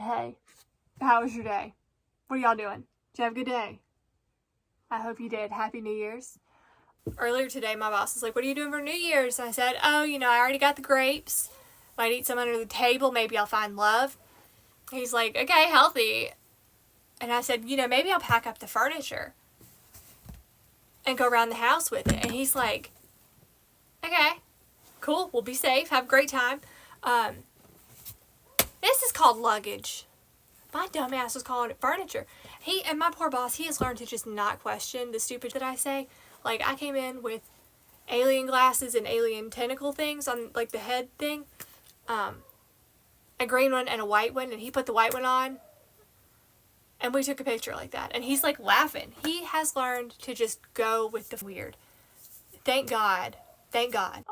hey, how was your day? What are y'all doing? Did you have a good day? I hope you did. Happy New Year's. Earlier today, my boss was like, what are you doing for New Year's? And I said, oh, I already got the grapes. Might eat some under the table. Maybe I'll find love. He's like, okay, healthy. And I said, maybe I'll pack up the furniture and go around the house with it. And he's like, okay, cool. We'll be safe. Have a great time. This is called luggage. My dumbass was calling it furniture. And my poor boss, he has learned to just not question the stupid that I say. Like, I came in with alien glasses and alien tentacle things on, like, the head thing. A green one and a white one, and he put the white one on. And we took a picture like that. And he's, like, laughing. He has learned to just go with the weird. Thank God. Thank God.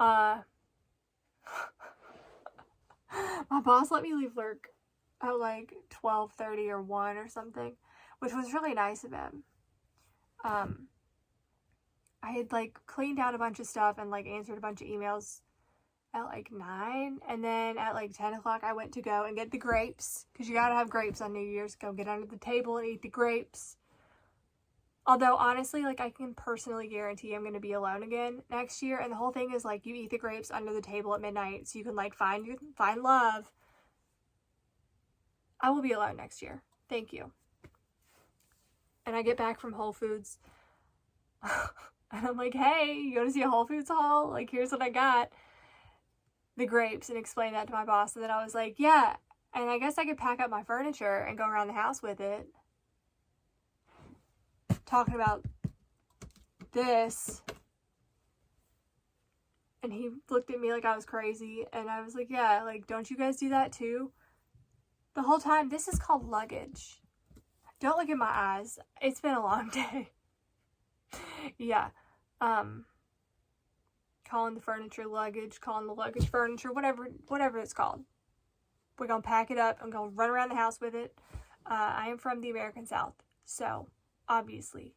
My boss let me leave work at like 12:30 or 1 or something, which was really nice of him. I had like cleaned out a bunch of stuff and like answered a bunch of emails at like 9, and then at like 10 o'clock I went to go and get the grapes, because you gotta have grapes on New Year's. Go get under the table and eat the grapes. Although, honestly, like, I can personally guarantee I'm going to be alone again next year. And the whole thing is, like, you eat the grapes under the table at midnight so you can, like, find love. I will be alone next year. Thank you. And I get back from Whole Foods. And I'm like, hey, you go to see a Whole Foods haul? Like, here's what I got. The grapes, and explain that to my boss. And then I was like, yeah. And I guess I could pack up my furniture and go around the house with it. Talking about this, and he looked at me like I was crazy, and I was like, yeah, like, don't you guys do that too? The whole time. This is called luggage. Don't look at my eyes. It's been a long day. Yeah. Calling the furniture luggage, calling the luggage furniture, whatever it's called. We're gonna pack it up. I'm gonna run around the house with it. I am from the American South, so obviously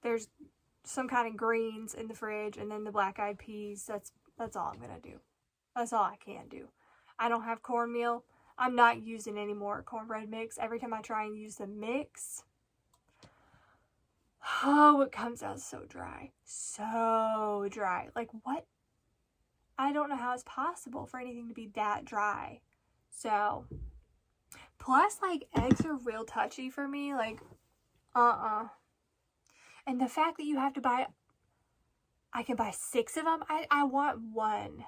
there's some kind of greens in the fridge, and then the black-eyed peas. That's all I'm gonna do. That's all I can do. I don't have cornmeal. I'm not using any more cornbread mix. Every time I try and use the mix, oh, it comes out so dry. So dry. Like, what? I don't know how it's possible for anything to be that dry. So, plus, like, eggs are real touchy for me. Like, and the fact that you have to buy, I can buy 6 of them. I want 1.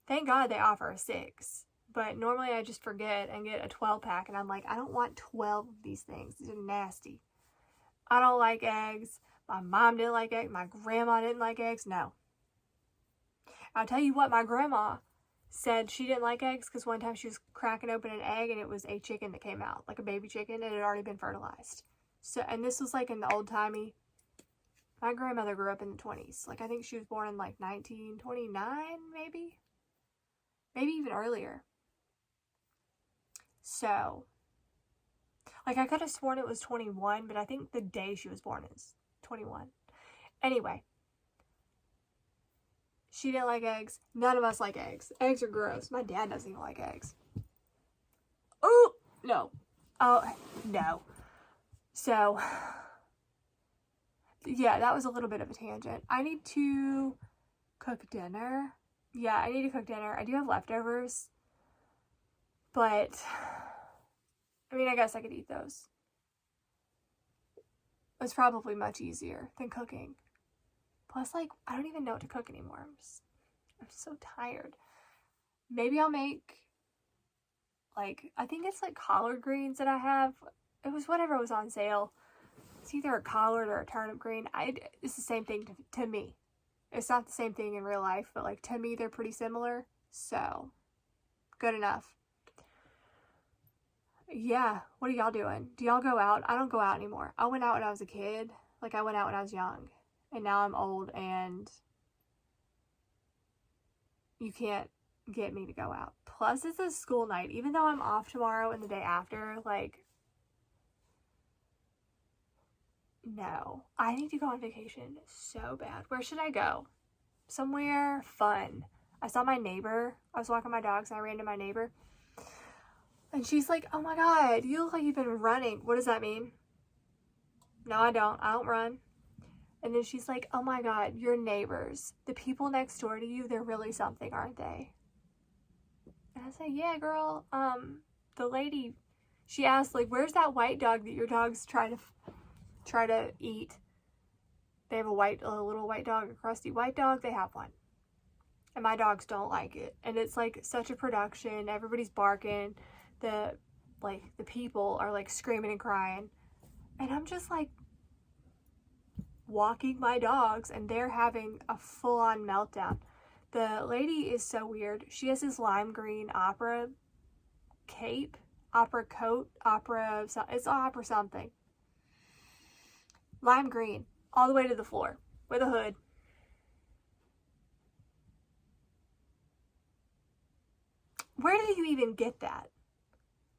Thank God they offer a 6. But normally I just forget and get a 12-pack. And I'm like, I don't want 12 of these things. These are nasty. I don't like eggs. My mom didn't like eggs. My grandma didn't like eggs. No. I'll tell you what, my grandma said she didn't like eggs because one time she was cracking open an egg and it was a chicken that came out. Like a baby chicken, and it had already been fertilized. So, and this was like in the old-timey. My grandmother grew up in the 20s. Like, I think she was born in like 1929, maybe? Maybe even earlier. So, like, I could have sworn it was 21, but I think the day she was born is 21. Anyway. She didn't like eggs. None of us like eggs. Eggs are gross. My dad doesn't even like eggs. Oh, no. Oh, no. So, yeah, that was a little bit of a tangent. I need to cook dinner. Yeah, I need to cook dinner. I do have leftovers. But, I mean, I guess I could eat those. It's probably much easier than cooking. Plus, like, I don't even know what to cook anymore. I'm so tired. Maybe I'll make, like, I think it's like collard greens that I have. It was whatever was on sale. It's either a collard or a turnip green. It's the same thing to me. It's not the same thing in real life, but, like, to me, they're pretty similar. So, good enough. Yeah, what are y'all doing? Do y'all go out? I don't go out anymore. I went out when I was a kid. Like, I went out when I was young. And now I'm old, and you can't get me to go out. Plus, it's a school night. Even though I'm off tomorrow and the day after, like, no. I need to go on vacation so bad. Where should I go? Somewhere fun. I saw my neighbor. I was walking my dogs, and I ran into my neighbor. And she's like, oh my God, you look like you've been running. What does that mean? No, I don't. I don't run. And then she's like, oh my God, your neighbors, the people next door to you, they're really something, aren't they? And I say, yeah, girl. The lady, she asked, like, where's that white dog that your dogs try to eat? They have a little white dog, a crusty white dog. They have one. And my dogs don't like it. And it's like such a production. Everybody's barking. The people are like screaming and crying. And I'm just like walking my dogs and they're having a full-on meltdown. The lady is so weird. She has this lime green opera cape, opera coat, it's opera something. Lime green, all the way to the floor, with a hood. Where did you even get that?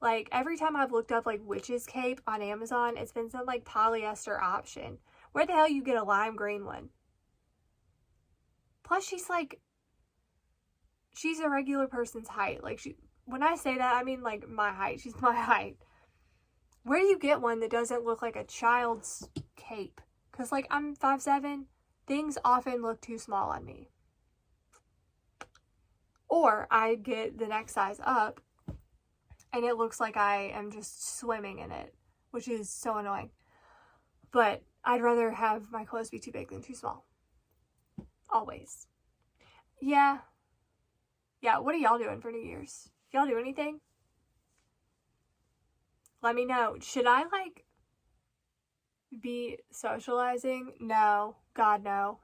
Like, every time I've looked up, like, witch's cape on Amazon, it's been some, like, polyester option. Where the hell you get a lime green one? Plus, she's a regular person's height. Like, when I say that, I mean, like, my height. She's my height. Where do you get one that doesn't look like a child's cape? Because, like, I'm 5'7". Things often look too small on me. Or I get the next size up, and it looks like I am just swimming in it, which is so annoying. But I'd rather have my clothes be too big than too small. Always. Yeah. Yeah, what are y'all doing for New Year's? Y'all do anything? Let me know. Should I, like, be socializing? No. God, no.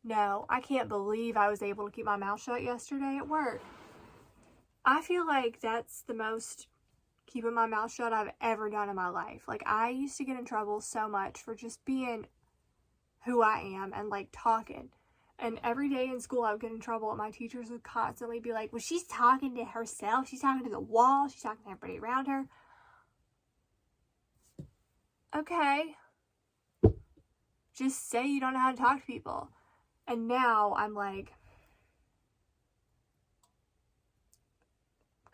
No. I can't believe I was able to keep my mouth shut yesterday at work. I feel like that's the most keeping my mouth shut I've ever done in my life. Like, I used to get in trouble so much for just being who I am and, like, talking. And every day in school I would get in trouble and my teachers would constantly be like, well, she's talking to herself. She's talking to the wall. She's talking to everybody around her. Okay. Just say you don't know how to talk to people. And now I'm like,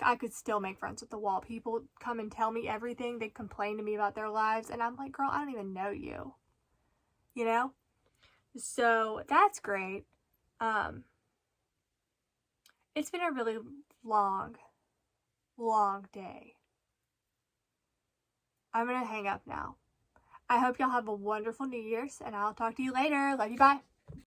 I could still make friends with the wall. People come and tell me everything. They complain to me about their lives. And I'm like, girl, I don't even know you. You know? So that's great. It's been a really long day. I'm going to hang up now. I hope y'all have a wonderful New Year's, and I'll talk to you later. Love you, bye.